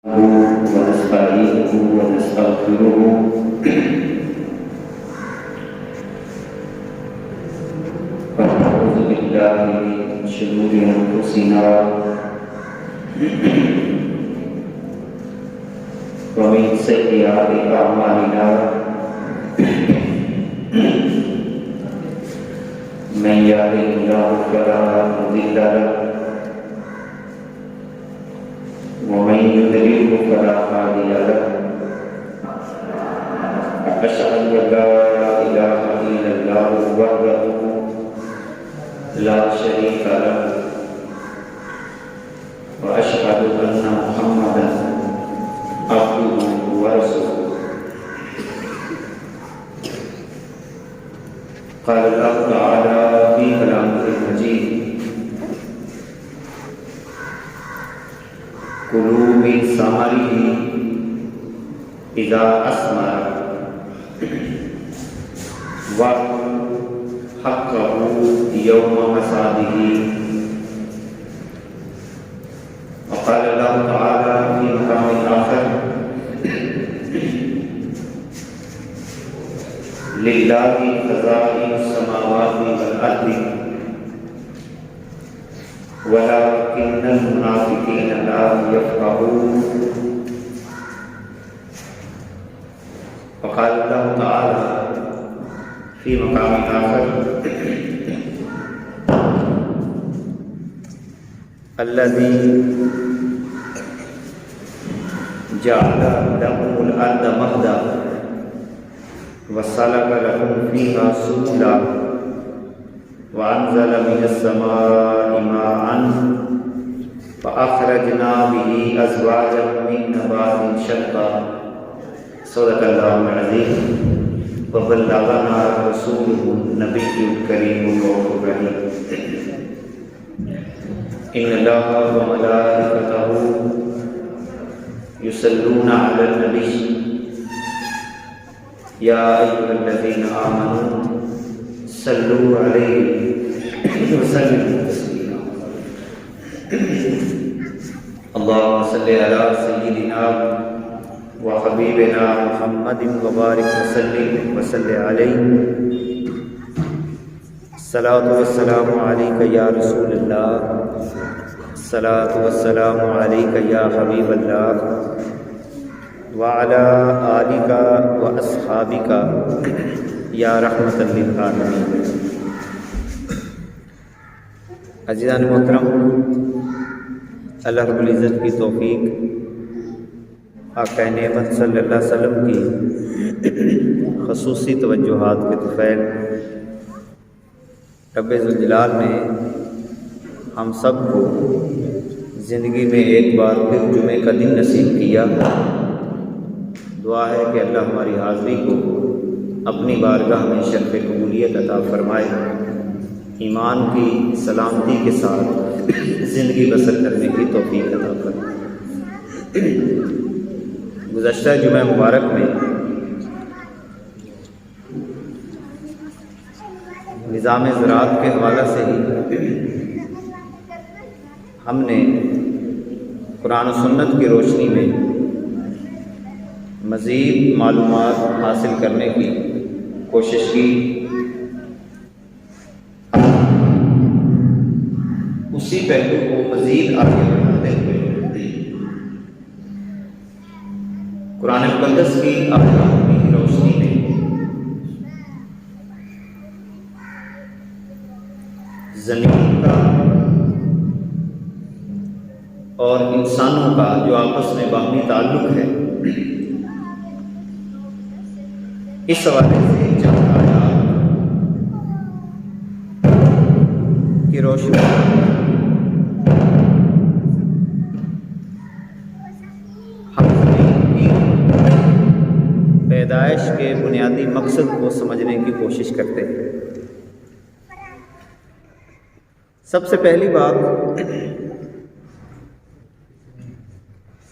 ونستعينه ونستغفره ونعوذ بالله من شرور أنفسنا ومن سيئات أعمالنا من يهده الله فلا مضل له ومن يضلل فلا هادي له أشهد أن لا إله إلا الله وحده لا شريك له وأشهد أن محمدا عبده ورسوله قال الله تعالى في كلامه المجيد كلوا من ثمره إذا أثمر وآتوا حقه يوم حصاده وقال الله تعالى في مقام آخر لله خزائن السماوات والأرض ولكن المنافقين لا يفقهون وقال الله تعالى في مقام آخر الذي جعل لكم الأرض مهدا وسلك لكم فيها سبلا وأنزل من السماء ماء فأخرجنا به أزواجا من نبات شتى صدق الله العظيم وبلغنا رسوله النبي الكريم الرؤوف الرحيم إن الله وملائكته يصلون على النبي يا أيها الذين آمنوا صلوا عليه وسلموا تسليما اللهم صل على سيدنا وحبيبنا محمد وبارك وسلم عليه الصلاة والسلام عليك يا رسول الله الصلاة والسلام عليك يا حبيب الله وعلى آلك وأصحابك یا رحمت للعالمین۔ عزیزان محترم، اللہ رب العزت کی توفیق، آقا نعمت صلی اللہ علیہ وسلم کی خصوصی توجہات کے طفیل رب ذوالجلال نے ہم سب کو زندگی میں ایک بار پھر جمعے کا دن نصیب کیا۔ دعا ہے کہ اللہ ہماری حاضری کو اپنی بارگاہ میں شرف قبولیت عطا فرمائے، ایمان کی سلامتی کے ساتھ زندگی بسر کرنے کی توفیق عطا فرمائے۔ گزشتہ جمعہ مبارک میں نظام زراعت کے حوالہ سے ہی ہم نے قرآن و سنت کی روشنی میں مزید معلومات حاصل کرنے کی کوشش کی۔ اسی پہلو کو مزید آگے بڑھاتے ہوئے قرآن مقدس کی آیات کی روشنی میں زمین کا اور انسانوں کا جو آپس میں باہمی تعلق ہے، اس حوالے سے چند آیات کی روشنی ہم کی پیدائش کے بنیادی مقصد کو سمجھنے کی کوشش کرتے ہیں۔ سب سے پہلی بات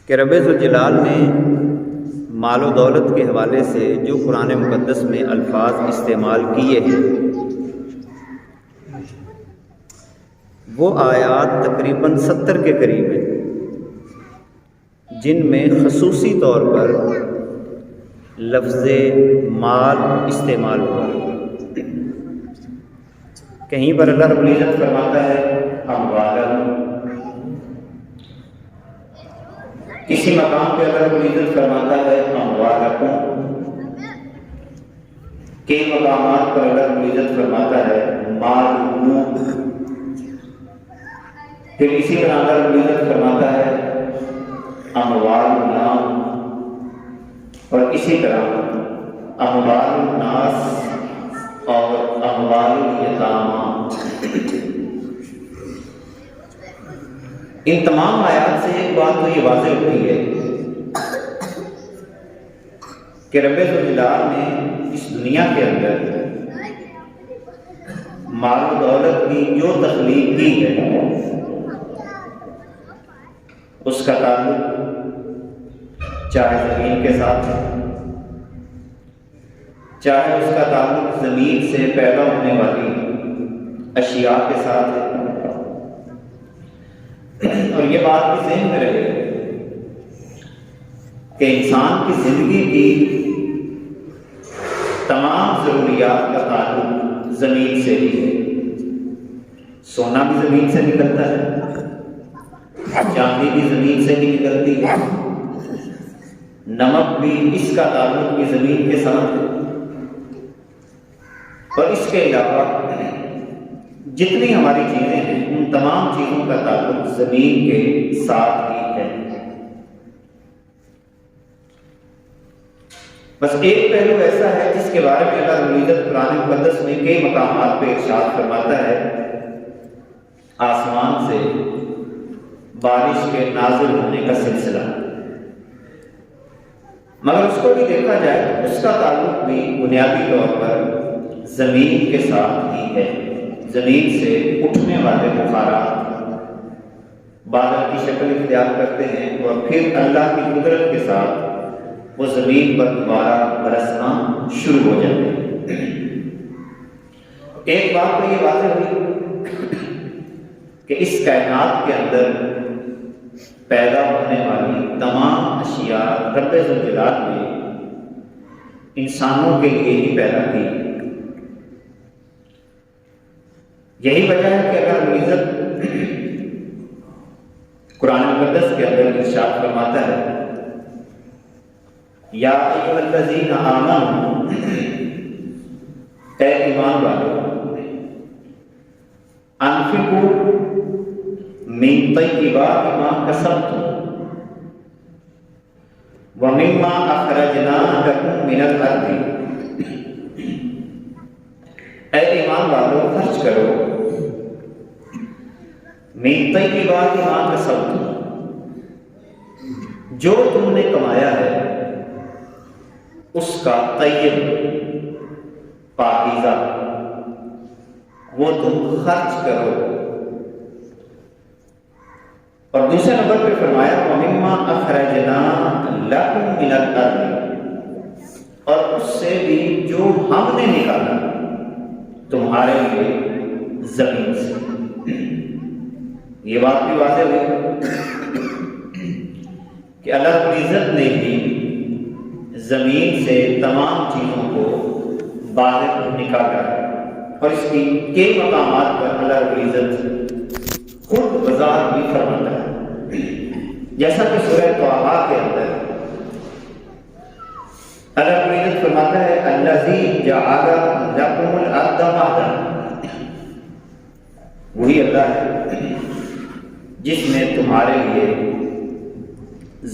کہ رب ذوالجلال نے مال و دولت کے حوالے سے جو قرآن مقدس میں الفاظ استعمال کیے ہیں، وہ آیات تقریباً 70 کے قریب ہیں، جن میں خصوصی طور پر لفظ مال استعمال ہوا۔ کہیں پر اللہ رب العزت فرماتا ہے اموالہم، کسی مقام پہ اللہ رب العزت فرماتا ہے اموالکم، کئی مقامات پر اللہ رب العزت فرماتا ہے مالکم، پھر اسی طرح اللہ رب العزت فرماتا ہے اموالنا، اور اسی طرح اموال الناس اور اموال الیتامى۔ ان تمام آیات سے ایک بات تو یہ واضح ہوتی ہے کہ رب ذوالجلال نے اس دنیا کے اندر مال و دولت کی جو تخلیق کی ہے اس کا تعلق چاہے زمین کے ساتھ ہے، چاہے اس کا تعلق زمین سے پیدا ہونے والی اشیاء کے ساتھ ہے۔ اور یہ بات بھی ذہن میں رہے کہ انسان کی زندگی کی تمام ضروریات کا تعلق زمین سے ہی ہے۔ سونا بھی زمین سے نکلتا ہے، چاندی بھی زمین سے ہی نکلتی ہے، نمک بھی اس کا تعلق بھی زمین کے ساتھ ہے، اور اس کے علاوہ جتنی ہماری چیزیں ہیں ان تمام چیزوں کا تعلق زمین کے ساتھ ہی ہے۔ بس ایک پہلو ایسا ہے جس کے بارے میں اللہ رب العزت قرآن مقدس میں کئی مقامات پہ ارشاد فرماتا ہے، آسمان سے بارش کے نازل ہونے کا سلسلہ، مگر اس کو بھی دیکھا جائے تو اس کا تعلق بھی بنیادی طور پر زمین کے ساتھ ہی ہے۔ زمین سے اٹھنے والے بخارات بادل کی شکل اختیار کرتے ہیں اور پھر اللہ کی قدرت کے ساتھ وہ زمین پر دوبارہ برسنا شروع ہو جاتے ہیں۔ ایک بات تو یہ واضح ہوئی کہ اس کائنات کے اندر پیدا ہونے والی تمام اشیاء رب ذوالجلال نے انسانوں کے لیے ہی پیدا کی۔ یہی وجہ ہے کہ اگر العزت قرآن مقدس کے اندر ارشاد فرماتا ہے یا ایھا الذین آمنوا، اے ایمان والو، انفقوا من طیبات ما کسبتم ومما اخرجنا لکم من الارض، اے ایمان والو خرچ کرو من طیبات ما کسبتم، جو تم نے کمایا ہے اس کا طیب پاکیزہ وہ تم خرچ کرو۔ اور دوسرے نمبر پہ فرمایا وَمِمَّا أَخْرَجْنَا لَكُم مِّنَ الْأَرْضِ، اور اس سے بھی جو ہم نے نکالا تمہارے لیے زمین سے۔ یہ بات بھی واضح ہوئی کہ اللہ رب العزت نے ہی زمین سے تمام چیزوں کو باہر نکالا، اور اس کی کئی مقامات پر اللہ رب العزت خود بذات بھی فرماتا ہے، جیسا کہ سورہ طٰہٰ کے اندر اللہ رب العزت فرماتا ہے الذی جعل لکم الارض مہدا، وہی اللہ ہے جس نے تمہارے لیے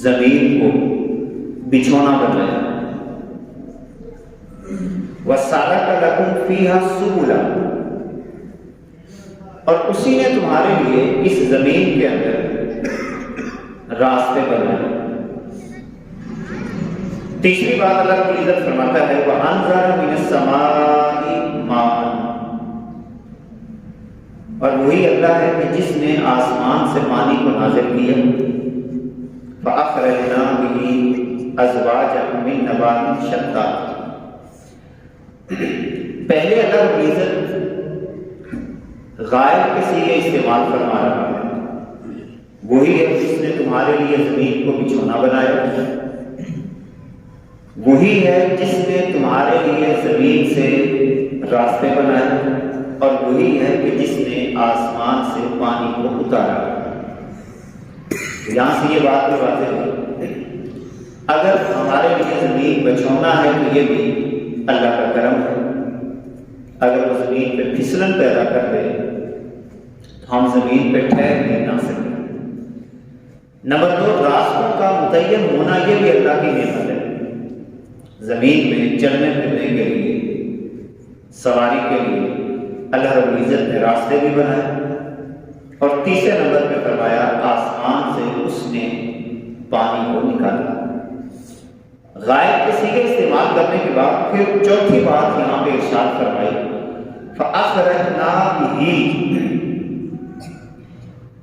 زمین کو بچھونا بنایا، وَسَلَكَ لَكُمْ فِيهَا سُبُلًا، اور اسی نے تمہارے لیے اس زمین کے اندر راستے بنائے۔ تیسری بات اللہ رب العزت فرماتا ہے وَأَنزَلَ مِنَ السَّمَاءِ مَاءً، اور وہی اللہ ہے کہ جس نے آسمان سے پانی کو نازل کیا، فَأَخْرَجْنَا بِهِ أَزْوَاجًا مِّن نَبَاتٍ شَتَّىٰ، پہلے اللہ رب العزت غائب کے سیغے استعمال فرما رہا ہے، وہی ہے جس نے تمہارے لیے زمین کو بچھونا بنایا، وہی ہے جس نے تمہارے لیے زمین سے راستے بنائے، اور وہی ہے کہ جس نے آسمان سے پانی کو اتارا۔ یہاں سے یہ بات بھی واضح ہے، اگر ہمارے لیے زمین بچھونا ہے تو یہ بھی اللہ کا کرم ہے۔ اگر وہ زمین پہ پھسلن پیدا کر دے تو ہم زمین پہ ٹھہر نہیں نہ سکیں۔ نمبر 2، راستوں کا متعین ہونا یہ بھی اللہ کی نعمت ہے۔ زمین میں چلنے پھرنے کے لیے، سواری کے لیے اللہ رب العزت نے راستے بھی بنائے، اور تیسرے نمبر پہ فرمایا آسمان سے اس نے پانی کو نکالا۔ غائب کے صیغے استعمال کرنے کے بعد پھر چوتھی بات یہاں پہ ارشاد فرمائی، فَأَخْرَجْنَا بِهِ،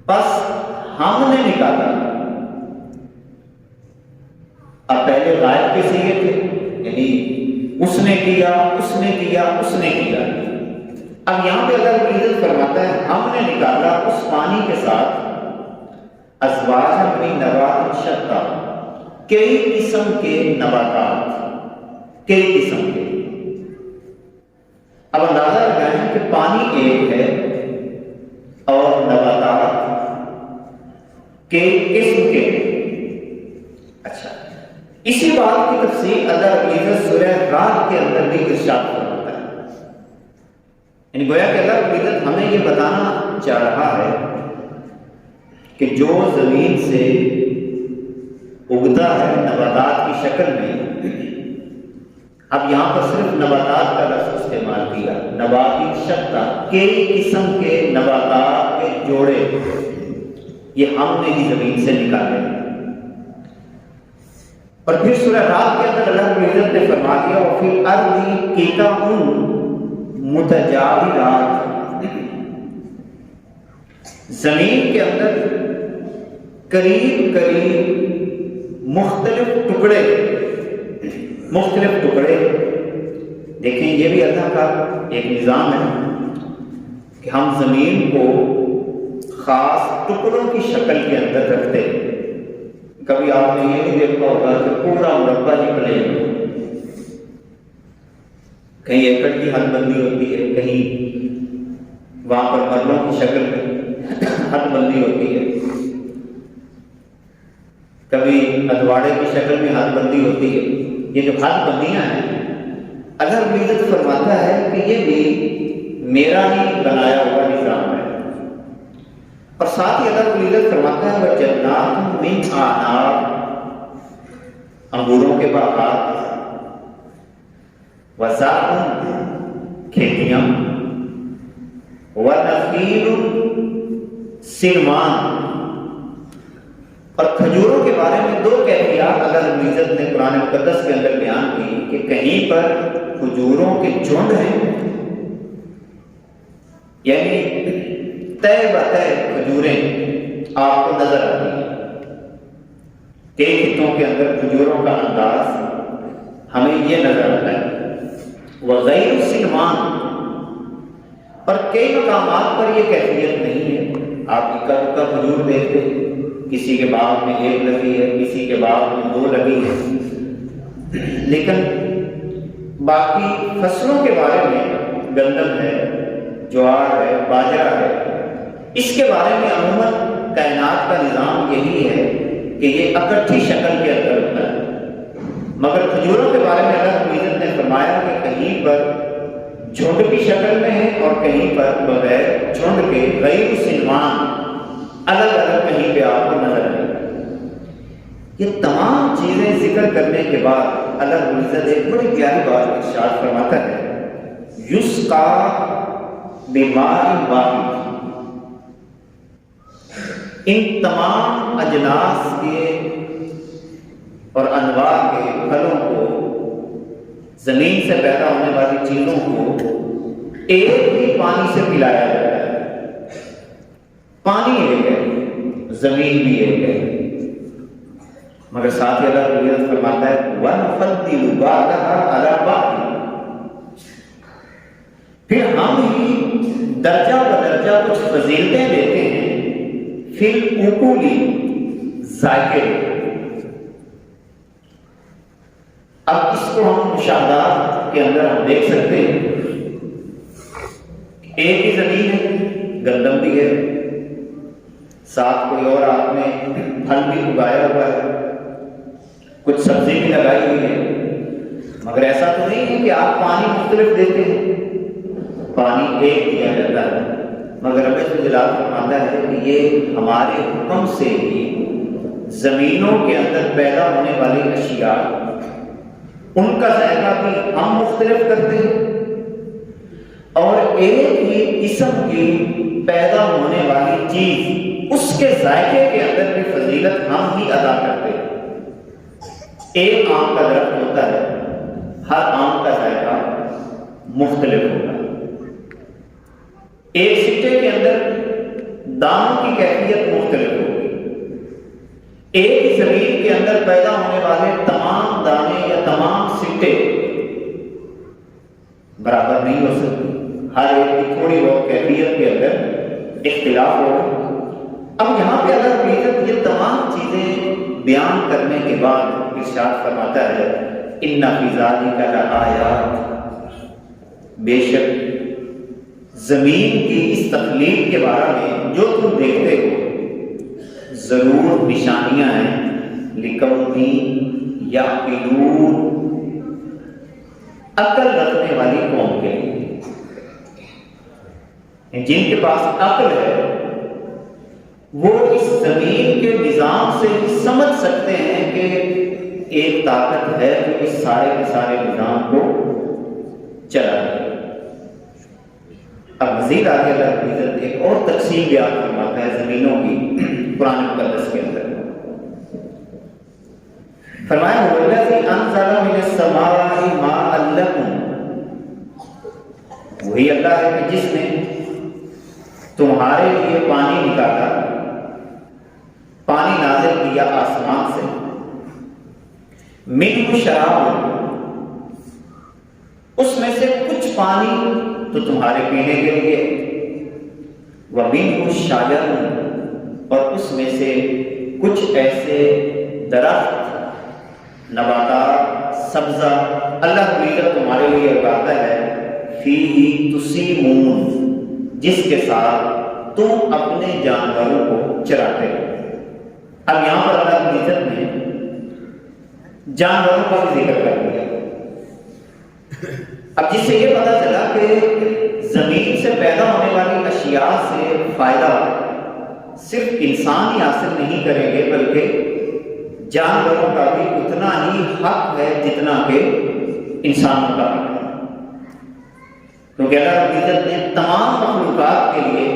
پس ہم نے نکالا۔ اب پہلے غائب کے صیغے تھے، یعنی اس نے کیا، اس نے کیا، اس نے کیا۔ اب یہاں پہ اللہ العزت فرماتا ہے ہم نے نکالا اس پانی کے ساتھ ازواجا من نبات شتیٰ، کئی قسم کے نباتات، کئی قسم کے۔ اب اندازہ لگائیں کہ پانی ایک ہے اور نباتات کئی قسم کے۔ اچھا، اسی بات کی تفصیل اللہ العزت سورہ رعد کے اندر بھی ارشاد فرماتا ہے، یعنی گویا کہ اللہ العزت ہمیں یہ بتانا چاہ رہا ہے کہ جو زمین سے اگتا ہے نباتات کی شکل میں، اب یہاں پر صرف نباتات کا لفظ استعمال کیا، نباتی شتیٰ، کئی قسم کے نباتات کے جوڑے، یہ ہم نے ہی زمین سے نکالے۔ اور پھر سورہ رعد کے اندر اللہ العزت نے فرما دیا وَفِي الْأَرْضِ قِطَعٌ مُتَجَاوِرَاتٌ، زمین کے اندر قریب قریب مختلف ٹکڑے، مختلف ٹکڑے۔ دیکھیں یہ بھی اللہ کا ایک نظام ہے کہ ہم زمین کو خاص ٹکڑوں کی شکل کے اندر رکھتے ہیں۔ کبھی آپ نے یہ بھی دیکھا ہوگا کہ پورا مربع ہی پلین ہو، کہیں ایکڑ کی حد بندی ہوتی ہے، کہیں وہاں پر مرلوں کی شکل میں حد بندی ہوتی ہے، کبھی ادواڑے کی شکل میں حد بندی ہوتی ہے۔ یہ جو حد بندیاں ہیں اللہ رب العزت فرماتا ہے کہ یہ بھی میرا ہی بنایا ہوا نظام ہے۔ اور ساتھ ہی اللہ رب العزت فرماتا ہے وَجَنَّاتٌ مِّنْ أَعْنَابٍ، انگوروں کے باغات، وَزَرْعٌ، کھیتیاں، وَنَخِيلٌ، سنوان۔ اور کھجوروں کے بارے میں دو کیفیات اللہ رب العزت نے قرآن مقدس کے اندر بیان کی کہ کہیں پر کھجوروں کے جھنڈ ہیں، یعنی طے بطے کھجوریں آپ کو نظر آتی ہیں، کئی خطوں کے اندر کھجوروں کا انداز ہمیں یہ نظر آتا ہے۔ وغیر سنوان، اور کئی مقامات پر یہ کیفیت نہیں ہے، آپ اکا دکا کھجور دیکھتے ہیں، کسی کے باغ میں ایک لگی ہے، کسی کے باغ میں دو لگی ہے، لیکن باقی فصلوں کے بارے میں گندم ہے، جوار ہے، باجرہ ہے، اس کے بارے میں عموماً کائنات کا نظام یہی ہے کہ یہ اکٹھی شکل کے اندر ہوتا ہے۔ مگر کھجوروں کے بارے میں اللہ رب العزت نے فرمایا کہ کہیں پر جھنڈ کی شکل میں ہے اور کہیں پر بغیر جھنڈ کے غیر سنوان، الگ الگ کہیں پہ آپ کو نظر آئے۔ یہ تمام چیزیں ذکر کرنے کے بعد اللہ رب العزت ایک بڑی پیاری بات ارشاد فرماتا ہے یسقیٰ بماء واحد، ان تمام اجناس کے اور انواع کے پھلوں کو، زمین سے پیدا ہونے والی چیزوں کو ایک ہی پانی سے پلایا جاتا ہے۔ پانی ایک ہے، زمین بھی ایک ہے، مگر ساتھ ہی اللہ رب العزت فرماتا ہے وَنُفَضِّلُ بَعْضَهَا عَلَىٰ بَعْضٍ، پھر ہم ہی درجہ بدرجہ کچھ فضیلتیں دیتے ہیں فی العقول ذائقے. اب اس کو ہم مشاہدات کے اندر ہم دیکھ سکتے ہیں. ایک ہی زمین ہے، گندم بھی ہے، ساتھ کوئی اور آپ نے پھل بھی اگایا ہوا ہے، کچھ سبزی بھی لگائی ہوئی ہے، مگر ایسا تو نہیں ہے کہ آپ پانی مختلف دیتے ہیں، پانی ایک دیا جاتا ہے. مگر رب جلال فرماتا ہے کہ یہ ہمارے حکم سے ہی زمینوں کے اندر پیدا ہونے والی اشیاء، ان کا ذائقہ بھی ہم مختلف کرتے ہیں، اور ایک ہی قسم کی پیدا ہونے والی چیز اس کے ذائقے کے اندر بھی فضیلت ہم ہی ادا کرتے ہیں. ایک آم کا درخت ہوتا ہے، ہر آم کا ذائقہ مختلف ہوتا ہے. ایک سکے کے اندر دانوں کی کیفیت مختلف ہوگی. ایک ہی زمین کے اندر پیدا ہونے والے تمام دانے یا تمام سکے برابر نہیں ہو سکتے، ہر ایک کی تھوڑی بہت کیفیت کے اندر اختلاف ہوگا. اب یہاں پہ اللہ عزت یہ تمام چیزیں بیان کرنے کے بعد ارشاد فرماتا ہے ان فی ذالک لآیات، بے شک زمین کی اس تخلیق کے بارے میں جو تم دیکھتے ہو ضرور نشانیاں ہیں لقوم یعقلون، عقل رکھنے والی قوم کے لیے. جن کے پاس عقل ہے وہ اس زمین کے نظام سے سمجھ سکتے ہیں کہ ایک طاقت ہے جو اس سارے کے سارے نظام کو چلا رہی ہے. اب مزید آگے اللہ عزت ایک اور تقسیم بیان فرماتا ہے زمینوں کی قرآن مقدس کے اندر. فرمایا والذی انزل من السماء ماء لکم، وہی اللہ ہے کہ جس نے تمہارے لیے پانی نکالا، پانی نازل کیا آسمان سے. منہ شراب، اس میں سے کچھ پانی تو تمہارے پینے کے لیے، وَمِنْهُ شَجَرٌ، اور اس میں سے کچھ ایسے درخت، نباتات، سبزہ اللہ تعالیٰ تمہارے لیے اگاتا ہے، فِيهِ تُسِيمُونَ، جس کے ساتھ تم اپنے جانوروں کو چراتے ہو. اب یہاں پر اللہ عزت نے جانوروں کا بھی ذکر کر دیا. اب جس سے یہ پتہ چلا کہ زمین سے پیدا ہونے والی اشیاء سے فائدہ صرف انسان ہی حاصل نہیں کریں گے، بلکہ جانوروں کا بھی اتنا ہی حق ہے جتنا کہ انسانوں کا حق ہے. کیونکہ اللہ رب العزت نے تمام مخلوقات کے لیے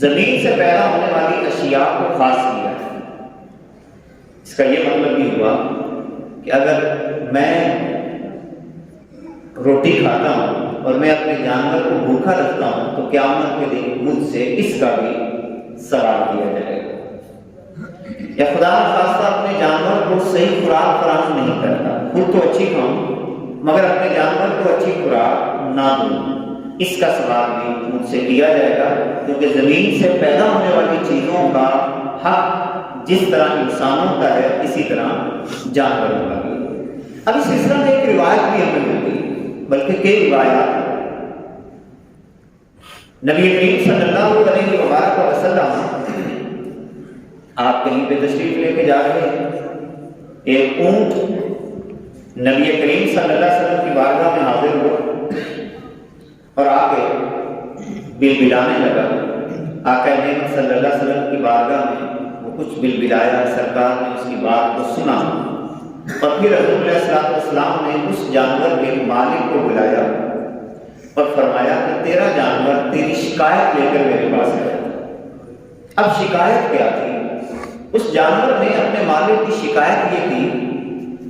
زمین سے پیدا ہونے والی اشیاء کو خاص کیا ہے. اس کا یہ مطلب بھی ہوا کہ اگر میں روٹی کھاتا ہوں اور میں اپنے جانور کو بھوکا رکھتا ہوں تو قیامت کے دن مجھ سے اس کا بھی سوال کیا جائے گا. یا خدا نخواستہ اپنے جانور کو صحیح خوراک فراہم نہیں کرتا، خود تو اچھی کھاؤں مگر اپنے جانور کو اچھی خوراک نہ دوں، اس کا سوال بھی مجھ سے کیا جائے گا. کیونکہ زمین سے پیدا ہونے والی چیزوں کا حق جس طرح انسانوں کا ہے اسی طرح جانوروں کا بھی. اب اس سلسلہ میں ایک روایت بھی ہمیں ملتی ہے، بلکہ کئی روایات. نبی کریم صلی اللہ علیہ وسلم آپ کہیں پہ تشریف لے کے جا رہے ہیں، ایک اونٹ نبی کریم صلی اللہ علیہ وسلم کی بارگاہ میں حاضر ہوا اور آ کے بلبلانے لگا. آقا نعمت صلی اللہ علیہ وسلم کی بارگاہ میں وہ کچھ بلبلایا، سرکار نے اس کی بات کو سنا اور پھر رسول اللہ صلی اللہ علیہ وسلم نے اس جانور کے مالک کو بلایا اور فرمایا کہ تیرا جانور تیری شکایت لے کر میرے پاس آیا. اب شکایت کیا تھی؟ اس جانور نے اپنے مالک کی شکایت یہ کی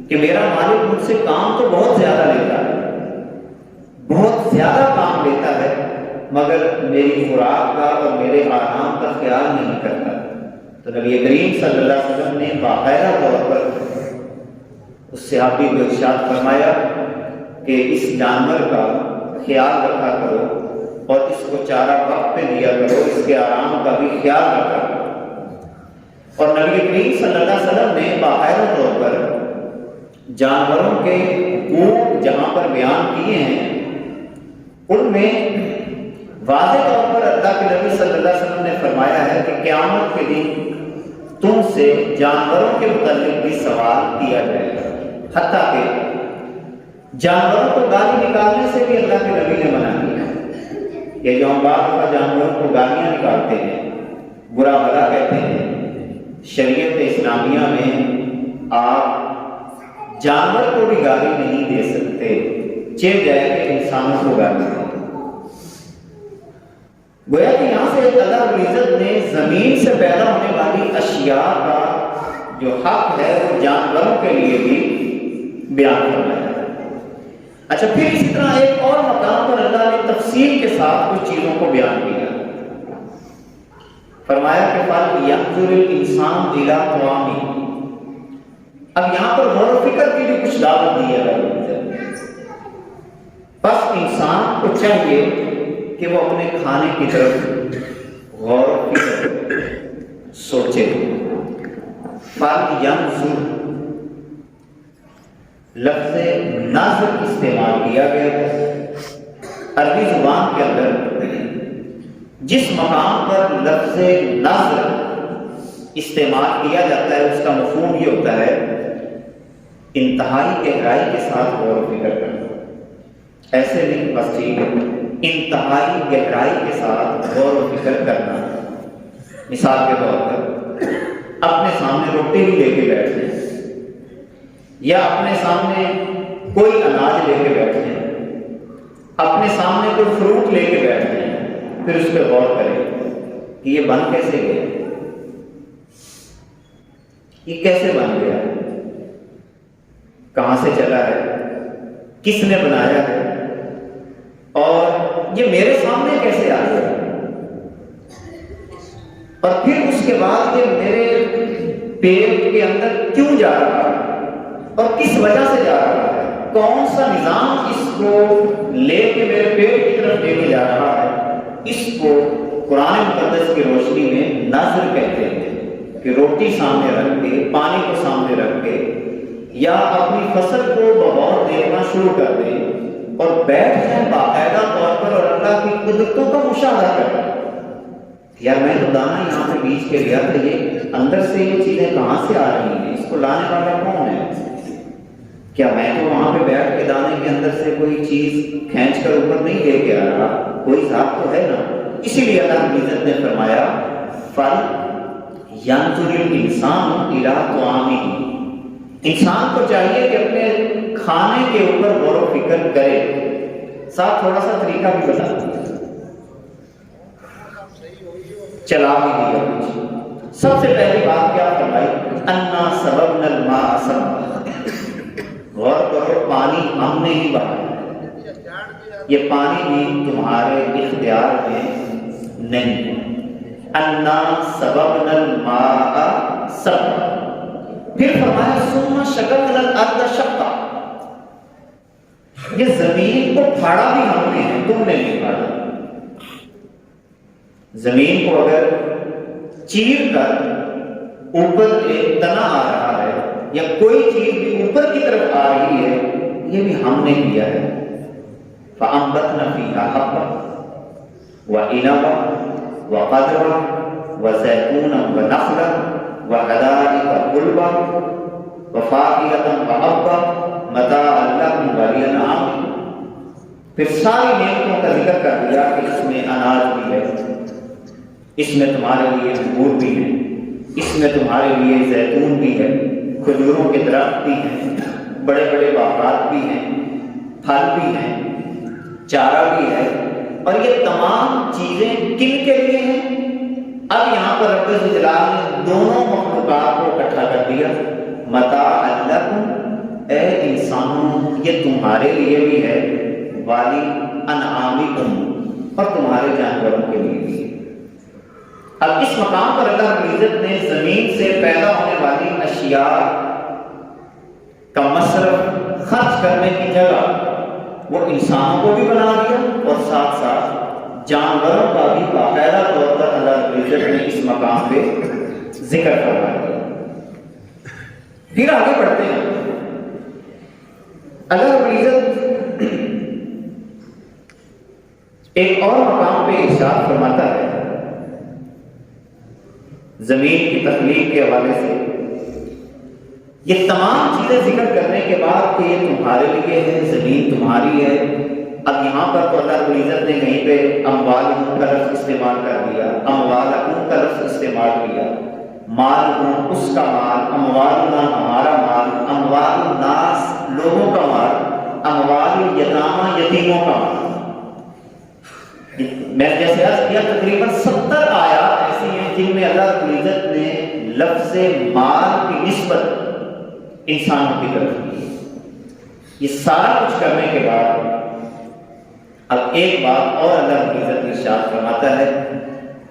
کہ میرا مالک مجھ سے کام تو بہت زیادہ لیتا ہے، بہت زیادہ کام لیتا ہے، مگر میری خوراک کا اور میرے آرام کا خیال نہیں کرتا. تو نبی کریم صلی اللہ علیہ وسلم نے باقاعدہ طور پر اس صحابی کو ارشاد فرمایا کہ اس جانور کا خیال رکھا کرو اور اس کو چارہ وقت پہ دیا کرو، اس کے آرام کا بھی خیال رکھا کرو. اور نبی کریم صلی اللہ علیہ وسلم نے باقاعدہ طور پر جانوروں کے حقوق جہاں پر بیان کیے ہیں ان میں واضح طور پر اللہ کے نبی صلی اللہ علیہ وسلم نے فرمایا ہے کہ قیامت کے دن تم سے جانوروں کے متعلق بھی سوال کیا جائے گا، حتیٰ کہ جانوروں کو گالی نکالنے سے بھی اللہ کے نبی نے منع کیا۔ یہ جو ہم بعض دفعہ جانوروں کو گالیاں نکالتے ہیں، برا بھلا کہتے ہیں، شریعت اسلامیہ میں آپ جانور کو بھی گالی نہیں دے سکتے، چہ جائے کہ انسانوں کو گالی دیں۔ گویا کہ یہاں سے اللہ رب العزت نے زمین سے پیدا ہونے والی اشیاء کا جو حق ہے وہ جانوروں کے لیے بھی بیان فرمایا ہے۔ اچھا، پھر اسی طرح ایک اور مقام پر اللہ نے تفصیل کے ساتھ کچھ چیزوں کو بیان کیا، فرمایا کہ فَلْيَنظُرِ الْإِنسَانُ إِلَىٰ طَعَامِهِ۔ اب یہاں پر غور و فکر کی بھی کچھ دعوت دی ہے اللہ رب العزت۔ بس انسان کو چاہیے کہ وہ اپنے کھانے کی طرف غور و فکر سوچے۔ فَلْيَنظُرْ لفظ نظر استعمال کیا گیا ہے عربی زبان کے اندر۔ جس مقام پر لفظ نظر استعمال کیا جاتا ہے اس کا مفہوم یہ ہوتا ہے انتہائی گہرائی کے ساتھ غور و فکر کرنا، ایسے نہیں بس ٹھیک ہے، انتہائی گہرائی کے ساتھ غور و فکر کرنا۔ مثال کے طور پر اپنے سامنے روٹی بھی لے کے بیٹھ جائیں یا اپنے سامنے کوئی اناج لے کے بیٹھ جائیں، اپنے سامنے کوئی فروٹ لے کے بیٹھ جائیں، پھر اس پہ غور کریں کہ یہ بن کیسے گیا، یہ کیسے بن گیا، کہاں سے چلا ہے، کس نے بنایا ہے، اور یہ میرے سامنے کیسے آ گیا، اور پھر اس کے بعد یہ میرے پیٹ کے اندر کیوں جا رہا ہے اور کس وجہ سے جا رہا ہے، کون سا نظام اس کو لے کے میرے پیٹ کی طرف لے کے جا رہا ہے۔ اس کو قرآن مقدس کی روشنی میں نظر کہتے ہیں کہ روٹی سامنے رکھ کے، پانی کو سامنے رکھ کے، یا اپنی فصل کو بغور دیکھنا شروع کر دیں اور بیٹھ جائیں باقاعدہ طور پر اور اللہ کی قدرتوں کا مشاہدہ کریں۔ یار میں تو دانہ یہاں پہ بیچ کے گیا تھا، یہ اندر سے یہ چیزیں کہاں سے آ رہی ہیں، اس کو لانے والا کون ہے؟ کیا میں تو وہاں پہ بیٹھ کے دانے کے اندر سے کوئی چیز کھینچ کر اوپر نہیں لے کے آ رہا، کوئی ذات تو ہے نا۔ اسی لیے اللہ رب العزت نے فرمایا فَلْيَنظُرِ الْإِنسَانُ إِلَىٰ طَعَامِهِ۔ انسان کو چاہیے کہ اپنے کھانے کے اوپر غور و فکر کرے۔ ساتھ تھوڑا سا طریقہ بھی بتا دیا، چلا بھی دیا کچھ۔ سب سے پہلی بات کیا فرمائی؟ اَنَّا صَبَبْنَا الْمَاءَ صَبًّا۔ غور کرو، پانی ہم نے ہی بہایا، یہ پانی بھی تمہارے اختیار میں نہیں۔ اَنَّا صَبَبْنَا الْمَاءَ صَبًّا۔ پھر فرمایا ثُمَّ شَقَقْنَا الْأَرْضَ شَقًّا۔ یہ زمین کو پھاڑا بھی ہم نے ہے، تم نے نہیں پھاڑا۔ زمین کو اگر چیر کر اوپر ایک تنا آ رہا ہے یا کوئی چیز بھی اوپر کی طرف آ رہی ہے، یہ بھی ہم نے کیا ہے۔ فَأَنبَتْنَا فِيهَا حَبًّا وَعِنَبًا وَقَضْبًا وَزَيْتُونًا وَنَخْلًا وَحَدَائِقَ غُلْبًا وَفَاكِهَةً وَأَبًّا مَتَاعًا لَكُمْ وَلِأَنْعَامِكُمْ۔ پھر ساری نعمتوں کا ذکر کر دیا کہ اس میں اناج بھی ہے، اس میں تمہارے لیے انگور بھی ہے، اس میں تمہارے لیے زیتون بھی ہے، کھجوروں کے درخت بھی ہیں، بڑے بڑے باغات بھی ہیں، پھل بھی ہیں، چارہ بھی ہے، اور یہ تمام چیزیں کن کے لیے ہیں؟ اب یہاں پر رب الجلال نے دونوں مخلوقات کو اکٹھا کر دیا۔ متاعًا لکم، اے انسانوں یہ تمہارے لیے بھی ہے، والی انعامکم، اور تمہارے جانوروں کے لیے بھی ہے۔ اب اس مقام پر اللہ رب العزت نے زمین سے پیدا ہونے والی اشیاء کا مصرف خرچ کرنے کی جگہ وہ انسانوں کو بھی بنا دیا اور ساتھ ساتھ جانوروں کا بھی باقاعدہ طور پر اللہ رب العزت نے اس مقام پہ ذکر فرما دیا۔ پھر آگے بڑھتے ہیں، اللہ رب العزت ایک اور مقام پہ ارشاد فرماتا ہے زمین کی تخلیق کے حوالے سے، یہ تمام چیزیں ذکر کرنے کے بعد کہ یہ تمہارے لیے ہے، زمین تمہاری ہے۔ اب یہاں پر تو اللہ رب العزت نے کہیں پہ اموالکم کا لفظ استعمال کر دیا، اموالکم کا لفظ استعمال کیا، مال اس کا مال، اموالنا ہمارا مال، اموال الناس لوگوں کا مال، اموال الیتامى یتیموں کا مال۔ میں جیسے عرض کیا تقریباً 70 آیات ایسی ہیں جن میں اللہ رب العزت نے لفظ مال کی نسبت انسانوں کی طرف کی۔ یہ سارا کچھ کرنے کے بعد اب ایک بات اور اللہ رب العزت ارشاد فرماتا ہے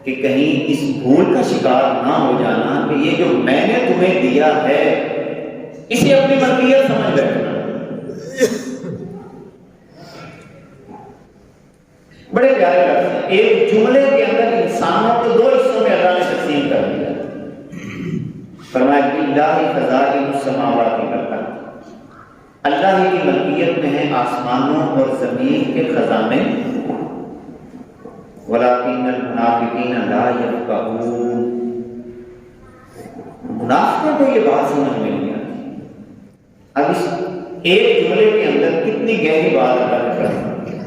کہ کہیں اس بھول کا شکار نہ ہو جانا کہ یہ جو میں نے تمہیں دیا ہے اسے اپنی ملکیت سمجھ بیٹھنا۔ بڑے پیارے لفظ ہیں، ایک جملے کے اندر انسانوں کو 2 حصوں میں اللہ نے تقسیم کر دیا۔ فرمایا للہ خزائن السماوات والارض، اللہ ہی کی ملکیت میں ہے آسمانوں اور زمین کے خزانے، ولکن المنافقین لا یفقہون، منافقوں کو یہ بات سمجھ میں نہیں آتی۔ اب اس ایک جملے کے اندر کتنی گہری بات اللہ نے کر دی۔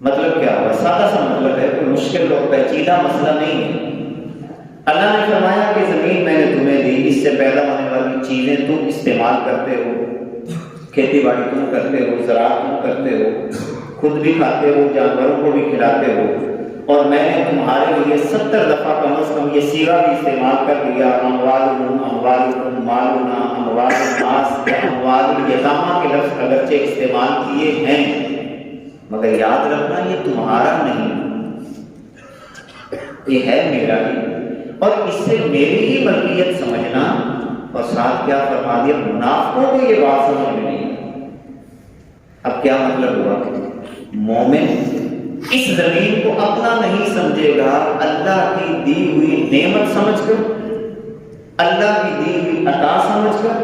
مطلب کیا ہوا؟ سادہ سا مطلب ہے، کوئی مشکل اور پیچیدہ مسئلہ نہیں ہے۔ اللہ نے فرمایا کہ زمین میں نے تمہیں دی، اس سے پیدا ہونے والی چیزیں تم استعمال کرتے ہو، کھیتی باڑی تم کرتے ہو، زراعت تم کرتے ہو، خود بھی کھاتے ہو، جانوروں کو بھی کھلاتے ہو، اور میں نے تمہارے لیے 70 دفعہ کم از کم یہ صیغہ بھی استعمال کر دیا، اموالکم، اموالکم، مالنا، اموال الناس، اموال الیتامى کے لفظ اگرچہ استعمال کیے ہیں مگر یاد رکھنا یہ تمہارا نہیں، یہ ہے میرا ہی، اور اس سے میری ہی ملکیت سمجھنا۔ اور ساتھ کیا فرما دیا؟ منافقوں کو یہ بات سمجھ میں نہیں۔ اب کیا مطلب ہوا؟ مومن اس زمین کو اپنا نہیں سمجھے گا، اللہ کی دی ہوئی نعمت سمجھ کر، اللہ کی دی ہوئی عطا سمجھ کر،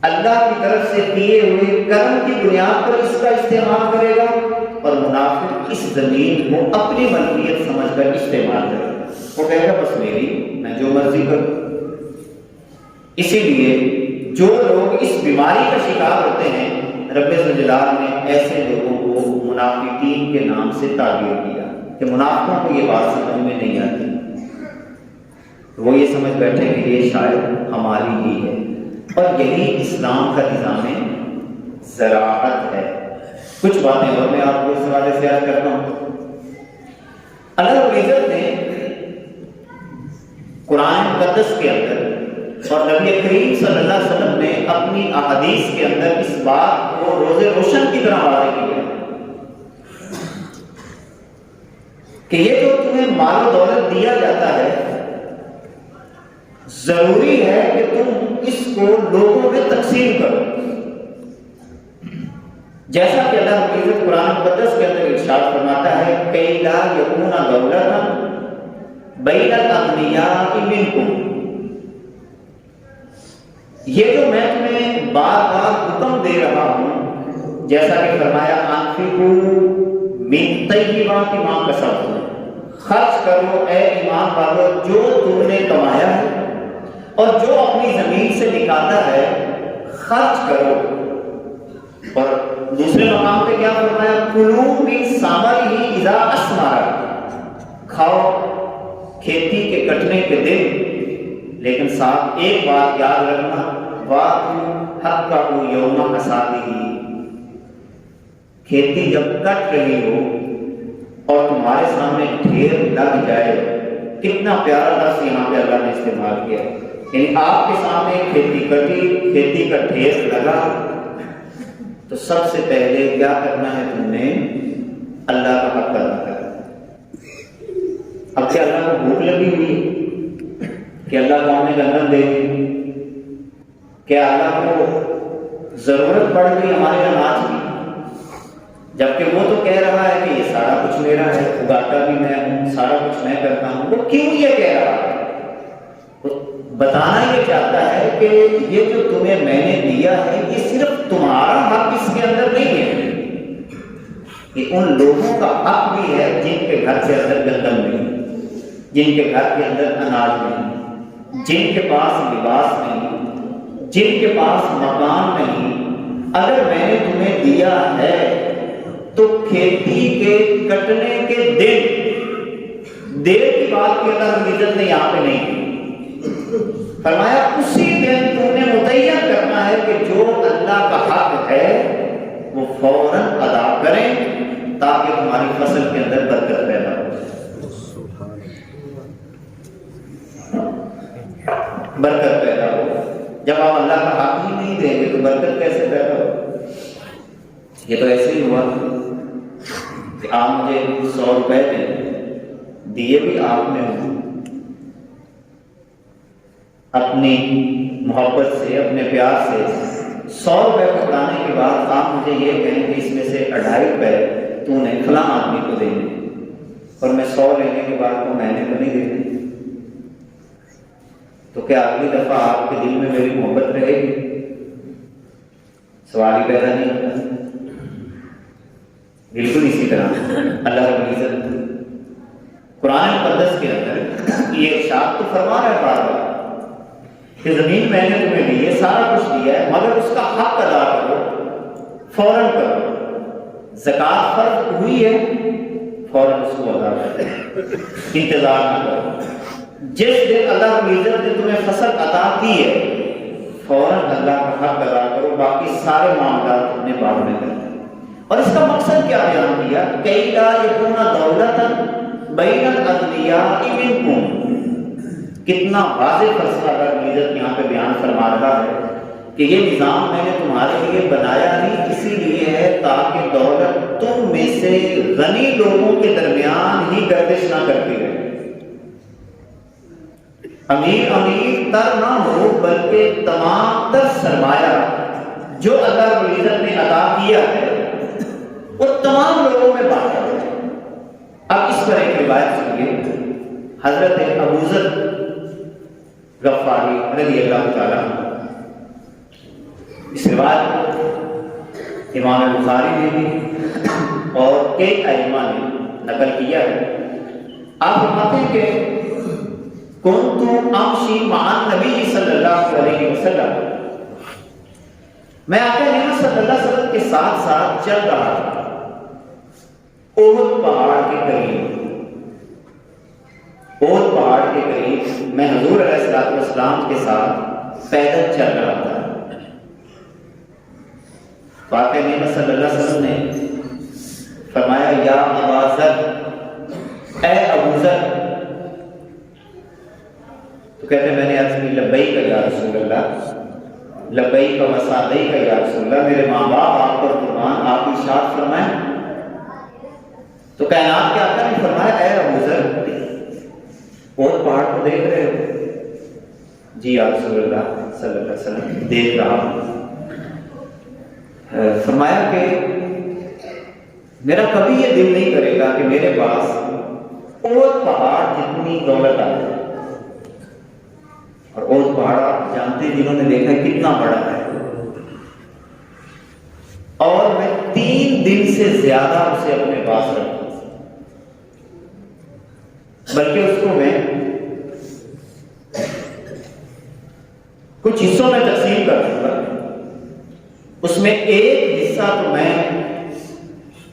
اللہ کی طرف سے دیے ہوئے کرم کی بنیاد پر اس کا استعمال کرے گا، اور منافق اس زمین کو اپنی ملکیت سمجھ کر استعمال کرے گا۔ وہ کہے گا بس میری، میں جو مرضی کروں۔ اسی لیے جو لوگ اس بیماری کا شکار ہوتے ہیں، رب ذوالجلال نے ایسے لوگوں کو منافقین کے نام سے تعبیر کیا کہ منافقوں کو یہ بات سمجھ میں نہیں آتی، وہ یہ سمجھ بیٹھے کہ یہ شاید ہماری ہی ہے، اور یہی اسلام کا نظام زراعت ہے۔ کچھ باتیں اور میں آپ کو اس حوالے سے یاد کرتا ہوں۔ اللہ رب العزت نے قرآن مقدس کے اندر اور نبی کریم صلی اللہ علیہ وسلم نے اپنی احادیث کے اندر اس بات کو روز روشن کی طرح واضح کیا کہ یہ جو تمہیں مال و دولت دیا جاتا ہے ضروری ہے کہ تم اس کو لوگوں میں تقسیم کرو، جیسا کہ اللہ رب العزت قرآن مقدس کے اندر ارشاد فرماتا ہے کَيْ لَا يَكُونَ دَوْلَةً بَيْنَ الْأَغْنِيَاءِ مِنْكُمْ، یہ جو میں تمہیں بار بار حکم دے رہا ہوں، جیسا کہ فرمایا انفقوا من طیبات ما کسبتم، خرچ کرو اے ایمان والو جو تم نے کمایا ہے اور جو اپنی زمین سے نکالا ہے، خرچ کرو۔ اور دوسرے مقام پہ کیا فرمایا کلوا من ثمرہ اذا اثمر، کھاؤ کھیتی کے کٹنے کے دن، لیکن ساتھ ایک بات یاد رکھنا وَآتُوا حَقَّهُ يَوْمَ حَصَادِهِ، کھیتی جب کٹ رہی ہو اور تمہارے سامنے ڈھیر لگ جائے، کتنا پیارا لفظ یہاں پہ اللہ نے استعمال کیا، یعنی آپ کے سامنے کھیتی کٹی، کھیتی کا ڈھیر لگا، تو سب سے پہلے کیا کرنا ہے تم نے؟ اللہ کا حق ادا کرنا۔ اب کیا اللہ کو بھوک لگی ہوئی ہے کہ اللہ کو ہمیں گندم دے دی؟ کیا اللہ کو ضرورت پڑ گئی ہمارے اناج کی؟ جبکہ وہ تو کہہ رہا ہے کہ یہ سارا کچھ میرا ہے، اگاتا بھی میں ہوں، سارا کچھ میں کرتا ہوں۔ وہ کیوں یہ کہہ رہا ہے؟ وہ بتانا یہ چاہتا ہے کہ یہ جو تمہیں میں نے دیا ہے یہ صرف تمہارا حق اس کے اندر نہیں ہے، یہ ان لوگوں کا حق بھی ہے جن کے گھر کے اندر گندم نہیں، جن کے گھر کے اندر اناج نہیں، جن کے پاس لباس نہیں، جن کے پاس مکان نہیں۔ اگر میں نے تمہیں دیا ہے تو کھیتی کے کٹنے کے دن، دیر کی بات کی اللہ کی عزت نے یہاں پہ نہیں کی، فرمایا اسی دن تم نے متعین کرنا ہے کہ جو اللہ کا حق ہے وہ فوراً ادا کریں تاکہ تمہاری فصل کے اندر برکت پیدا ہو، برکت پیدا ہو۔ جب آپ اللہ کا حق ہی نہیں دیں گے تو برکت کیسے پیدا ہو؟ یہ تو ایسے ہی ہوا کہ آپ مجھے 100 روپے دیں، دیے بھی آپ نے اپنی محبت سے، اپنے پیار سے 100 روپے پکڑانے کے بعد آپ مجھے یہ کہیں کہ اس میں سے 2.5 روپے تو نے فلاں آدمی کو دینے، اور میں 100 لینے کے بعد تو میں نے تو نہیں دینے، تو کیا اگلی دفعہ آپ کے دل میں میری محبت رہے گی؟ سوال ہی پیدا نہیں ہوتا۔ بالکل اسی طرح اللہ رب العزت قرآن مقدس کے اندر یہ ارشاد تو فرما رہا ہے بار بار کہ زمین میں نے تمہیں دی ہے، سارا کچھ دیا ہے، مگر اس کا حق ادا کرو، فوراً کرو۔ زکوٰۃ فرض ہوئی ہے، فوراً اس کو ادا کرو، انتظار نہ کرو۔ جس دن اللہ رب العزت نے تمہیں فصل عطا کی ہے فوراً اللہ کا حق ادا کرو، باقی سارے معاملات اپنے بعد میں کرو۔ اور اس کا مقصد کیا بیان کیا؟ کئی لا یکون دولتا بین الاغنیاء منکم، کتنا واضح فلسفہ اللہ رب العزت یہاں پہ بیان فرما رہا ہے کہ یہ نظام میں نے تمہارے لیے بنایا ہی اسی لیے ہے تاکہ دولت تم میں سے غنی لوگوں کے درمیان ہی گردش نہ کرتی رہے، امیر امیر تر نہ ہو بلکہ تمام تر سرمایہ جو اللہ رب العزت نے عطا کیا ہے وہ تمام لوگوں میں بانٹا ہے۔ اب اس پر ایک روایت سنیے، حضرت ابوذر غفاری رضی اللہ تعالیٰ، اس روایت امام بخاری نے بھی اور کئی ائمہ نے نقل کیا ہے۔ آپ فرماتے ہیں کہ کنت امشی مع النبی صلی اللہ علیہ وسلم، میں آقا نبی صلی اللہ علیہ وسلم کے ساتھ ساتھ چل رہا تھا احد پہاڑ کے قریب، احد پہاڑ کے قریب میں حضور علیہ الصلوۃ والسلام کے ساتھ پیدل چل رہا تھا۔ تو آقا نبی صلی اللہ علیہ وسلم نے فرمایا یا ابا ذر، اے ابو ذر، تو کہتے ہیں میں نے عرض کی لبیک یا رسول اللہ، لبیک و سعدیک یا رسول اللہ، میرے ماں باپ آپ پر قربان، آپ ارشاد فرمائیں۔ تو کائنات کے آقا نے فرمایا اے ابو ذر، اور پہاڑ کو دیکھ رہے ہو؟ جی یا رسول اللہ صلی اللہ علیہ وسلم دیکھ رہا ہوں۔ فرمایا کہ میرا کبھی یہ دل نہیں کرے گا کہ میرے پاس احد پہاڑ جتنی دولت آ جائے، اور احد پہاڑ آپ جانتے ہیں، جنہوں نے دیکھا کتنا بڑا ہے، اور میں 3 دن سے زیادہ اسے اپنے پاس رکھوں، بلکہ اس کو میں کچھ حصوں میں تقسیم کر دوں گا، اس میں ایک حصہ تو میں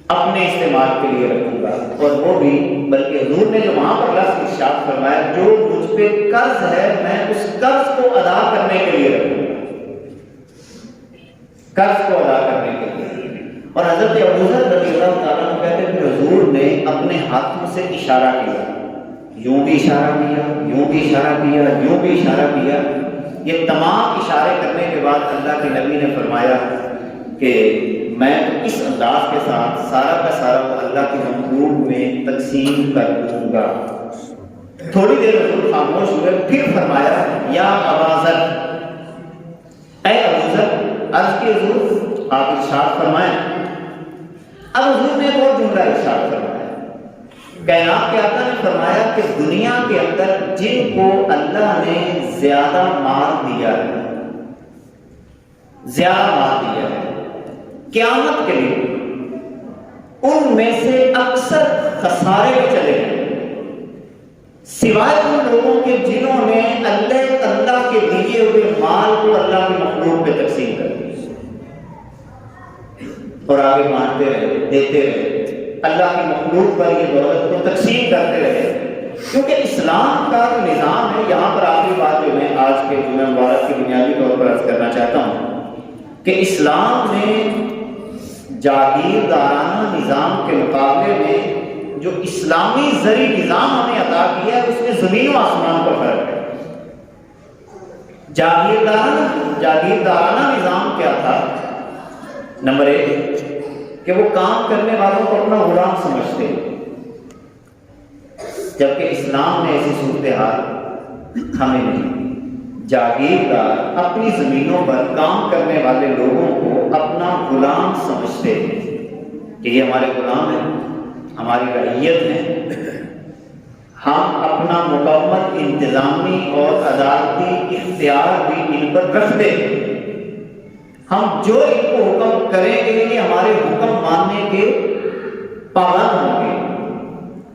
اپنے استعمال کے لیے رکھوں گا، اور وہ بھی بلکہ حضور نے جو وہاں پر لفظ ارشاد فرمایا جو مجھ پہ قرض ہے میں اس قرض کو ادا کرنے کے لیے رکھوں گا، قرض کو ادا کرنے کے لیے۔ اور حضرت ابوذر رضی اللہ تعالیٰ عنہ کہتے ہیں کہ حضور نے اپنے ہاتھوں سے اشارہ کیا، یوں بھی اشارہ کیا، یوں بھی اشارہ کیا، یوں بھی اشارہ کیا۔ یہ تمام اشارے کرنے کے بعد اللہ کے نبی نے فرمایا کہ میں اس انداز کے ساتھ سارا کا سارا اللہ کے مخلوق میں تقسیم کر دوں گا۔ تھوڑی دیر حضور خاموش ہوئے، پھر فرمایا یا ابا ذر، اے ابو ذر، عرض کی حضور آپ ارشاد فرمائیں۔ اب حضور اللہ ارشاد فرمایا، کائنات کے آقا نے فرمایا کہ دنیا کے اندر جن کو اللہ نے زیادہ مال دیا ہے، زیادہ مال دیا ہے، قیامت کے لیے ان میں سے اکثر خسارے میں چلے گئے، سوائے ان لوگوں کے جنہوں نے اللہ کے دیے ہوئے مال کو اللہ کی مخلوق پہ تقسیم کر دیا اور آگے مانتے رہے، دیتے رہے، اللہ کی مخلوق پر یہ دولت کو تقسیم کرتے رہے۔ کیونکہ اسلام کا جو نظام ہے، یہاں پر آخری بات جو میں آج کے جمعہ مبارک کی بنیادی طور پر عرض کرنا چاہتا ہوں کہ اسلام نے جاگیردارانہ نظام کے مقابلے میں جو اسلامی زرعی نظام ہمیں عطا کیا ہے، اس میں زمین و آسمان کا فرق ہے۔ جاگیردارانہ نظام کیا تھا؟ نمبر ایک کہ وہ کام کرنے والوں کو اپنا غلام سمجھتے، جبکہ اسلام نے ایسی صورتحال ہمیں نہیں۔ جاگیردار اپنی زمینوں پر کام کرنے والے لوگوں کو اپنا غلام سمجھتے ہیں کہ یہ ہمارے غلام ہیں، ہماری رعیت ہیں، ہم اپنا مکمل انتظامی اور عدالتی اختیار بھی ان پر رکھتے ہیں، ہم جو ان کو حکم کریں گے یہ ہمارے حکم ماننے کے پابند ہوں گے۔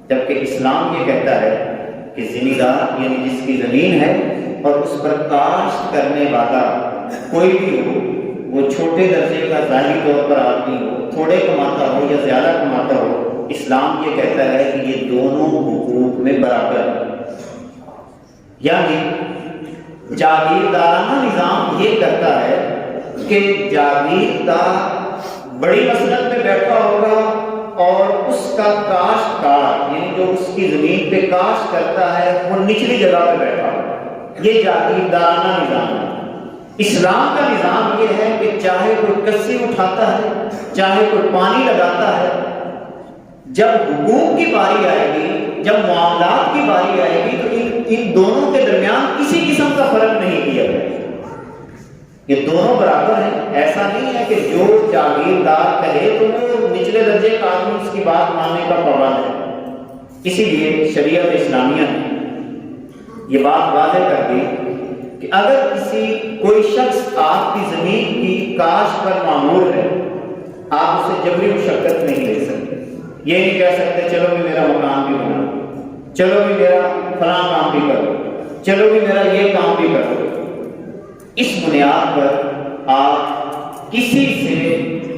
جبکہ اسلام یہ کہتا ہے کہ زمیندار یعنی جس کی زمین ہے اور اس پر کاشت کرنے والا کوئی بھی ہو، وہ چھوٹے درجے کا ظاہری طور پر آدمی ہو، تھوڑے کماتا ہو یا زیادہ کماتا ہو، اسلام یہ کہتا ہے کہ یہ دونوں حقوق میں برابر ہے۔ یعنی جاگیردارانہ نظام یہ کرتا ہے کہ جاگیردار بڑی مسلط میں بیٹھا ہوگا اور اس کا کاشتکار یعنی جو اس کی زمین پہ کاشت کرتا ہے وہ نچلی جگہ پہ بیٹھا ہوگا۔ یہ جاگیردارانہ نظام ہے۔ اسلام کا نظام یہ ہے کہ چاہے کوئی کسی اٹھاتا ہے، چاہے کوئی پانی لگاتا ہے، جب حقوق کی باری آئے گی، جب معاملات کی باری آئے گی تو ان دونوں کے درمیان کسی قسم کا فرق نہیں کیا جائے گا، یہ دونوں برابر ہیں۔ ایسا نہیں ہے کہ جو جاگیردار کہے تو وہ نچلے درجے کا آدمی اس کی بات ماننے کا پابند ہے۔ اسی لیے شریعت اسلامیہ نے یہ بات واضح کر دی کہ اگر کوئی شخص آپ کی زمین کی کاشت پر مامور ہے، آپ اسے جبری مشقت نہیں لے سکتے۔ یہ نہیں کہہ سکتے چلو بھی میرا مکان بھی بناؤ، چلو بھی میرا فلاں کام بھی کرو، چلو بھی میرا یہ کام بھی کرو۔ اس بنیاد پر آپ کسی سے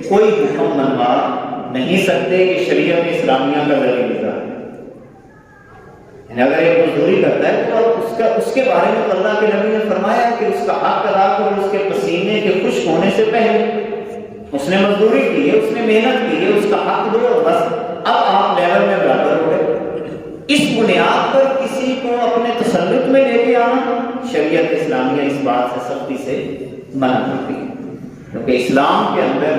کوئی حکم منوا نہیں سکتے کہ شریعت اسلامیہ کا ذریعہ نظام ہے۔ یعنی اگر ایک مزدوری کرتا ہے تو اس کے بارے میں اللہ کے نبی نے فرمایا کہ اس کا حق ادا کرو اس کے پسینے کے خشک ہونے سے پہلے۔ اس نے مزدوری کی ہے، اس نے محنت کی ہے، اس کا حق دو، بس اب آپ لیول میں برابر ہو گئے۔ اس بنیاد پر کسی کو اپنے تسلط میں لے کے آنا شریعت اسلامیہ اس بات سے سختی سے منع کرتی ہے، کیونکہ اسلام کے اندر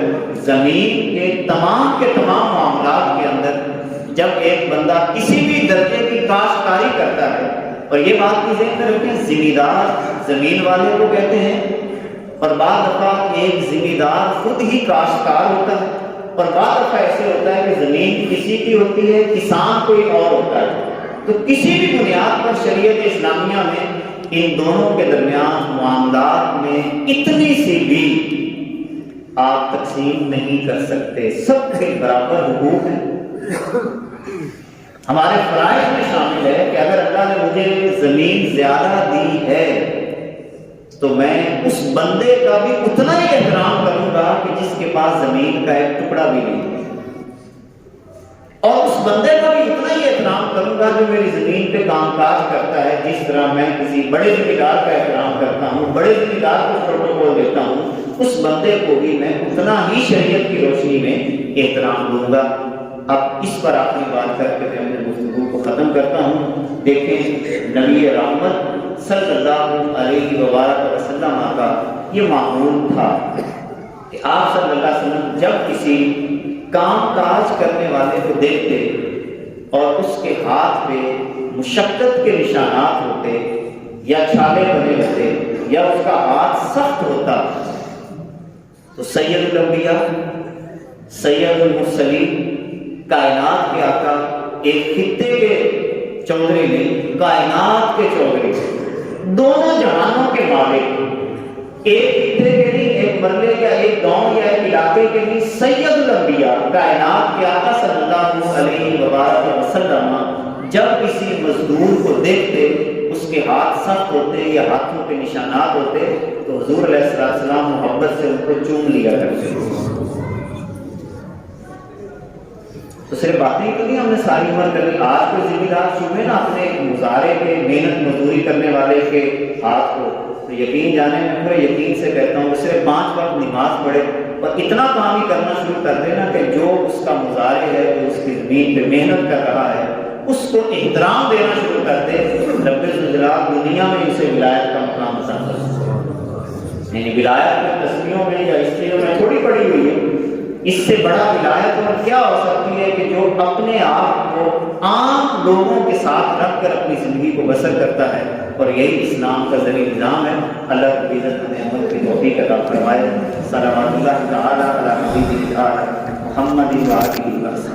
زمین کے تمام معاملات کے اندر جب ایک بندہ کسی بھی درجے کی کاشتکاری کرتا ہے، اور یہ بات بھی ذہن میں رکھیں زمیندار زمین والے کو کہتے ہیں، اور بعض دفعہ ایک زمیندار خود ہی کاشتکار ہوتا ہے، اور بعض دفعہ ایسے ہوتا ہے کہ زمین کسی کی ہوتی ہے، کسان کوئی اور ہوتا ہے۔ تو کسی بھی بنیاد پر شریعت اسلامیہ میں ان دونوں کے درمیان معاملات میں اتنی سی بھی آپ تقسیم نہیں کر سکتے، سب کے برابر حقوق ہیں۔ ہمارے فرائض میں شامل ہے کہ اگر اللہ نے مجھے زمین زیادہ دی ہے تو میں اس بندے کا بھی اتنا ہی احترام کروں گا کہ جس کے پاس زمین کا ایک ٹکڑا بھی نہیں ہے، اور اس بندے کا بھی اتنا ہی احترام کروں گا جو میری زمین پہ کام کاج کرتا ہے، جس طرح میں کسی بڑے ذمہ دار کا احترام کرتا ہوں، بڑے ذمہ دار کو پروٹوکول دیتا ہوں، اس بندے کو بھی میں اتنا ہی شریعت کی روشنی میں احترام دوں گا۔ اب اس پر آخری بات کر کے میں گفتگو کو ختم کرتا ہوں۔ دیکھیں نبی رحمت صلی اللہ علیہ وآلہ وسلم کا یہ معمول تھا کہ آپ صلی اللہ علیہ وسلم جب کسی کام کاج کرنے والے کو دیکھتے اور اس کے ہاتھ پہ مشقت کے نشانات ہوتے یا چھالے بنے ہوتے یا اس کا ہاتھ سخت ہوتا تو سید الانبیاء، سید المرسلین، کائنات کے آقا، ایک خطے کے چودھری نہیں، کائنات کے چودھری، دونوں جہانوں کے مالک، ایک خطے کے نہیں، ایک مرلے یا ایک گاؤں یا ایک علاقے کے نہیں، سید الانبیاء کائنات کے آقا صلی اللہ علیہ وآلہ وسلم جب کسی مزدور کو دیکھتے اس کے ہاتھ سخت ہوتے یا ہاتھوں پہ نشانات ہوتے تو حضور علیہ السلام محبت سے ان کو چوم لیا کرتے۔ تو صرف باتیں تو نہیں ہم نے ساری عمر کر لی، آج کوئی ذمہ دار چومے نا اپنے مظاہرے کے، محنت مزدوری کرنے والے کے ہاتھ کو، تو یقین جانے میں پورے یقین سے کہتا ہوں کہ صرف 5 وقت نماز پڑھے اور اتنا کام ہی کرنا شروع کر دینا کہ جو اس کا مظاہرے ہے، جو اس کی زمین پہ محنت کر رہا ہے، اس کو احترام دینا شروع کر دے، رب الجلال دنیا میں اسے ولایت کا مقام عطا کر۔ یعنی ولایت میں تسبیحوں میں یا اس چیزوں میں تھوڑی پڑی ہوئی ہے، اس سے بڑا ولایت اور کیا ہو سکتی ہے کہ جو اپنے آپ کو عام لوگوں کے ساتھ رکھ کر اپنی زندگی کو بسر کرتا ہے، اور یہی اسلام کا ذریعہ نظام ہے۔ اللہ کی عزت ہمیں عمل کی توفیق عطا فرمائے۔ صلوات اللہ تعالی علی حبیبہ محمد و آلہ وصحبہ۔